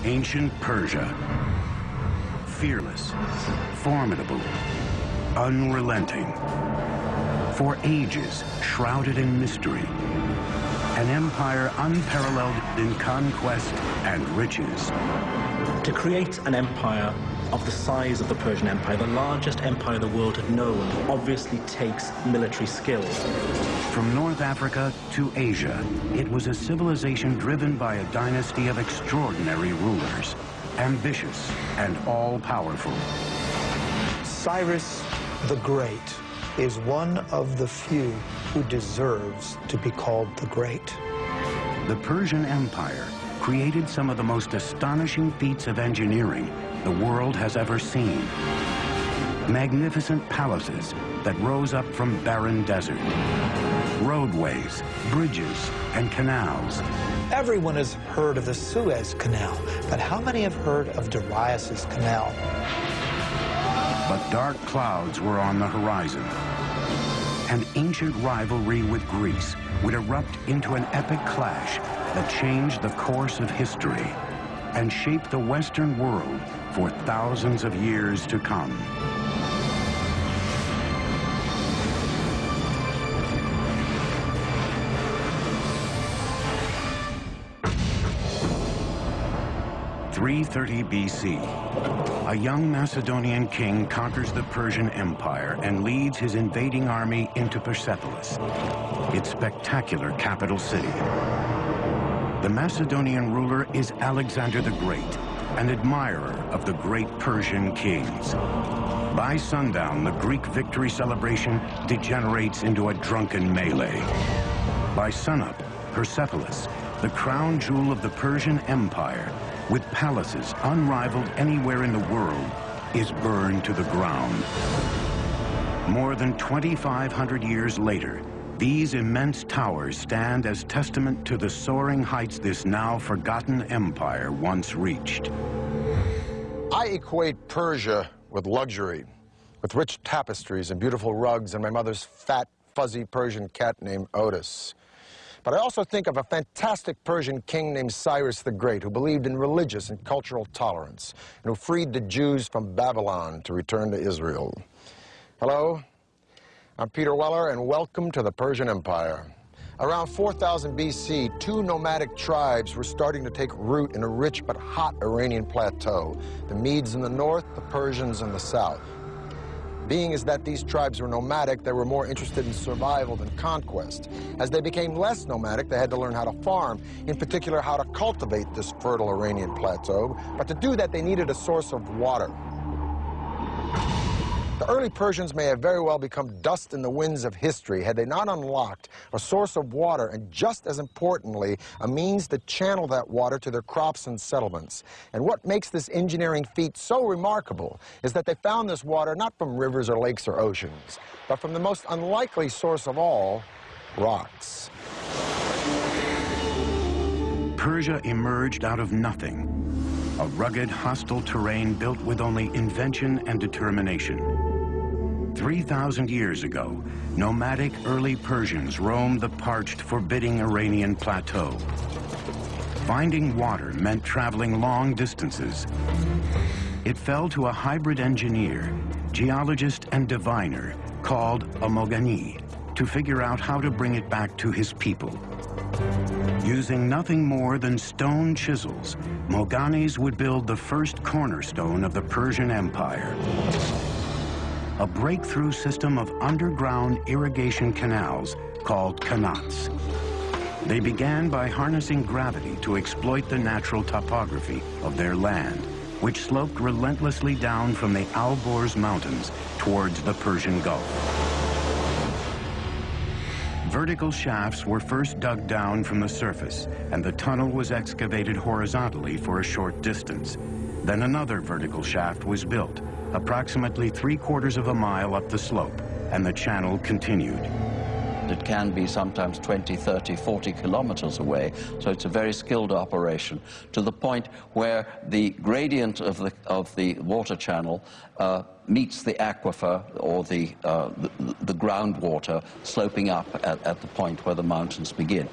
Ancient Persia. Fearless, formidable, unrelenting. For ages, shrouded in mystery. An empire unparalleled in conquest and riches. To create an empire of the size of the Persian Empire, the largest empire the world had known, obviously takes military skill. From North Africa to Asia, it was a civilization driven by a dynasty of extraordinary rulers, ambitious and all-powerful. Cyrus the Great is one of the few who deserves to be called the Great. The Persian Empire created some of the most astonishing feats of engineering the world has ever seen. Magnificent palaces that rose up from barren desert. Roadways, bridges, and canals. Everyone has heard of the Suez Canal, but how many have heard of Darius's Canal? But dark clouds were on the horizon. An ancient rivalry with Greece would erupt into an epic clash that changed the course of history and shaped the Western world for thousands of years to come. (330 BC). A young Macedonian king conquers the Persian Empire and leads his invading army into Persepolis, its spectacular capital city. The Macedonian ruler is Alexander the Great, an admirer of the great Persian kings. By sundown, the Greek victory celebration degenerates into a drunken melee. By sunup, Persepolis, the crown jewel of the Persian Empire, with palaces unrivaled anywhere in the world, is burned to the ground. More than 2,500 years later, these immense towers stand as testament to the soaring heights this now forgotten empire once reached. I equate Persia with luxury, with rich tapestries and beautiful rugs and my mother's fat, fuzzy Persian cat named Otis. But I also think of a fantastic Persian king named Cyrus the Great, who believed in religious and cultural tolerance, and who freed the Jews from Babylon to return to Israel. Hello, I'm Peter Weller, and welcome to the Persian Empire. Around 4000 BC, two nomadic tribes were starting to take root in a rich but hot Iranian plateau. The Medes in the north, the Persians in the south. Being as that these tribes were nomadic, they were more interested in survival than conquest. As they became less nomadic, they had to learn how to farm, in particular how to cultivate this fertile Iranian plateau. But to do that, they needed a source of water. The early Persians may have very well become dust in the winds of history had they not unlocked a source of water and, just as importantly, a means to channel that water to their crops and settlements. And what makes this engineering feat so remarkable is that they found this water not from rivers or lakes or oceans, but from the most unlikely source of all, rocks. Persia emerged out of nothing, a rugged, hostile terrain built with only invention and determination. 3,000 years ago, nomadic early Persians roamed the parched, forbidding Iranian plateau. Finding water meant traveling long distances. It fell to a hybrid engineer, geologist and diviner called a Mogani to figure out how to bring it back to his people. Using nothing more than stone chisels, Moganis would build the first cornerstone of the Persian Empire. A breakthrough system of underground irrigation canals called qanats. They began by harnessing gravity to exploit the natural topography of their land, which sloped relentlessly down from the Alborz Mountains towards the Persian Gulf. Vertical shafts were first dug down from the surface, and the tunnel was excavated horizontally for a short distance. Then another vertical shaft was built, approximately 3/4 of a mile up the slope, and the channel continued. It can be sometimes 20, 30, 40 kilometers away, so it's a very skilled operation, to the point where the gradient of the water channel meets the aquifer, or the groundwater, sloping up at the point where the mountains begin.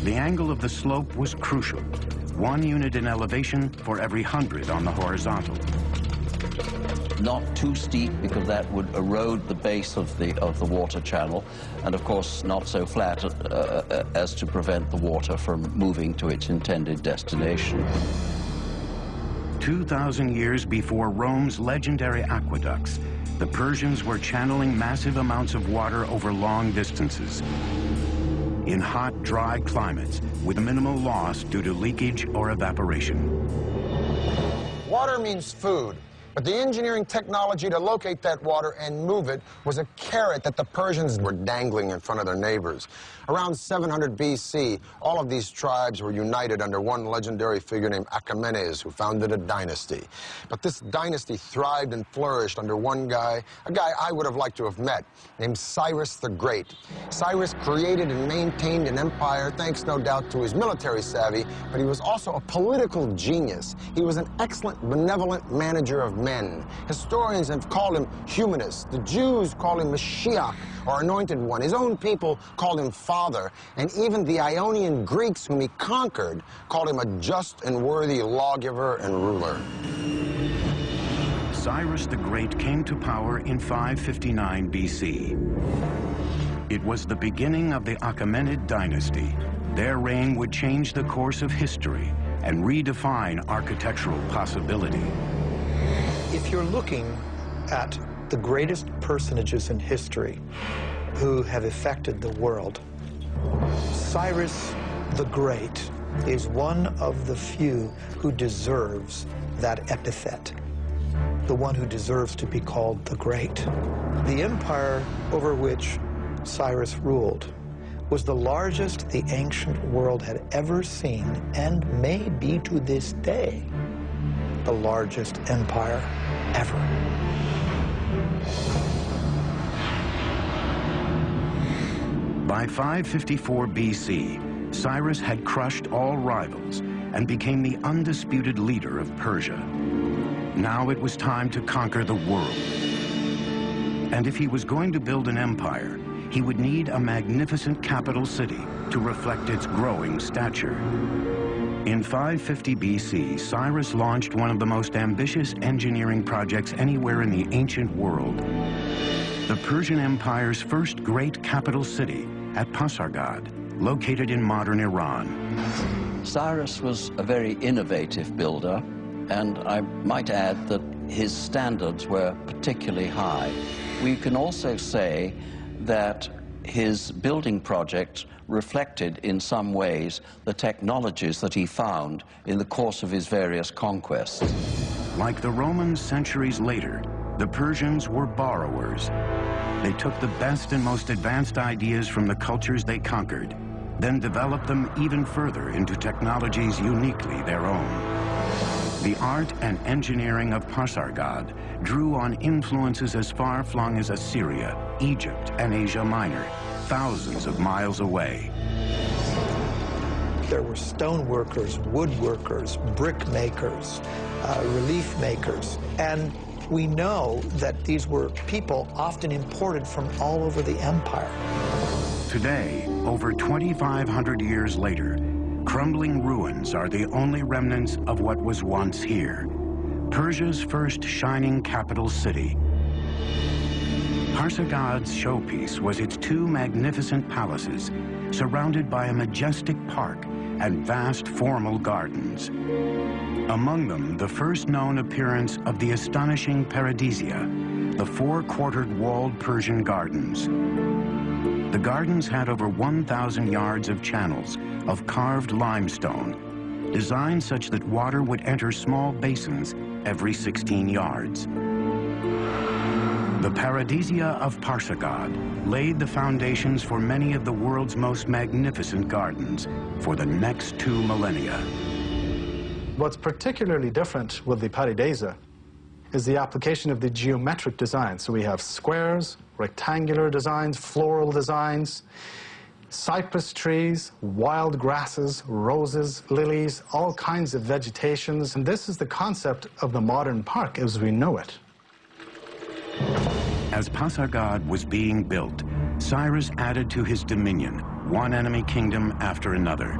The angle of the slope was crucial. 1 unit in elevation for every 100 on the horizontal. Not too steep, because that would erode the base of the water channel, and of course not so flat as to prevent the water from moving to its intended destination. 2,000 years before Rome's legendary aqueducts, the Persians were channeling massive amounts of water over long distances. In hot, dry climates, with minimal loss due to leakage or evaporation. Water means food, but the engineering technology to locate that water and move it was a carrot that the Persians were dangling in front of their neighbors. Around 700 BC, all of these tribes were united under one legendary figure named Achaemenes, who founded a dynasty. But this dynasty thrived and flourished under one guy, a guy I would have liked to have met, named Cyrus the Great. Cyrus created and maintained an empire thanks, no doubt, to his military savvy, but he was also a political genius. He was an excellent, benevolent manager of men. Historians have called him humanist. The Jews call him Mashiach, or Anointed One. His own people called him Father, and even the Ionian Greeks, whom he conquered, called him a just and worthy lawgiver and ruler. Cyrus the Great came to power in 559 BC. It was the beginning of the Achaemenid dynasty. Their reign would change the course of history and redefine architectural possibility. If you're looking at the greatest personages in history who have affected the world, Cyrus the Great is one of the few who deserves that epithet, the one who deserves to be called the Great. The empire over which Cyrus ruled was the largest the ancient world had ever seen, and may be to this day the largest empire ever. By 554 BC, Cyrus had crushed all rivals and became the undisputed leader of Persia. Now it was time to conquer the world. And if he was going to build an empire, he would need a magnificent capital city to reflect its growing stature. In 550 BC, Cyrus launched one of the most ambitious engineering projects anywhere in the ancient world. The Persian Empire's first great capital city at Pasargad, located in modern Iran. Cyrus was a very innovative builder, and I might add that his standards were particularly high. We can also say that his building project reflected in some ways the technologies that he found in the course of his various conquests. Like the Romans centuries later, the Persians were borrowers. They took the best and most advanced ideas from the cultures they conquered, then developed them even further into technologies uniquely their own. The art and engineering of Pasargad drew on influences as far-flung as Assyria, Egypt, and Asia Minor, thousands of miles away. There were stone workers, woodworkers, brick makers, relief makers, and we know that these were people often imported from all over the empire. Today, over 2,500 years later, crumbling ruins are the only remnants of what was once here, Persia's first shining capital city. Pasargad's showpiece was its two magnificent palaces, surrounded by a majestic park and vast formal gardens. Among them, the first known appearance of the astonishing Paradisia, the four-quartered walled Persian gardens. The gardens had over 1,000 yards of channels of carved limestone, designed such that water would enter small basins every 16 yards. The Paradisia of Pasargad laid the foundations for many of the world's most magnificent gardens for the next 2 millennia. What's particularly different with the Paradisia is the application of the geometric design. So we have squares, rectangular designs, floral designs, cypress trees, wild grasses, roses, lilies, all kinds of vegetations. And this is the concept of the modern park as we know it. As Pasargad was being built, Cyrus added to his dominion one enemy kingdom after another.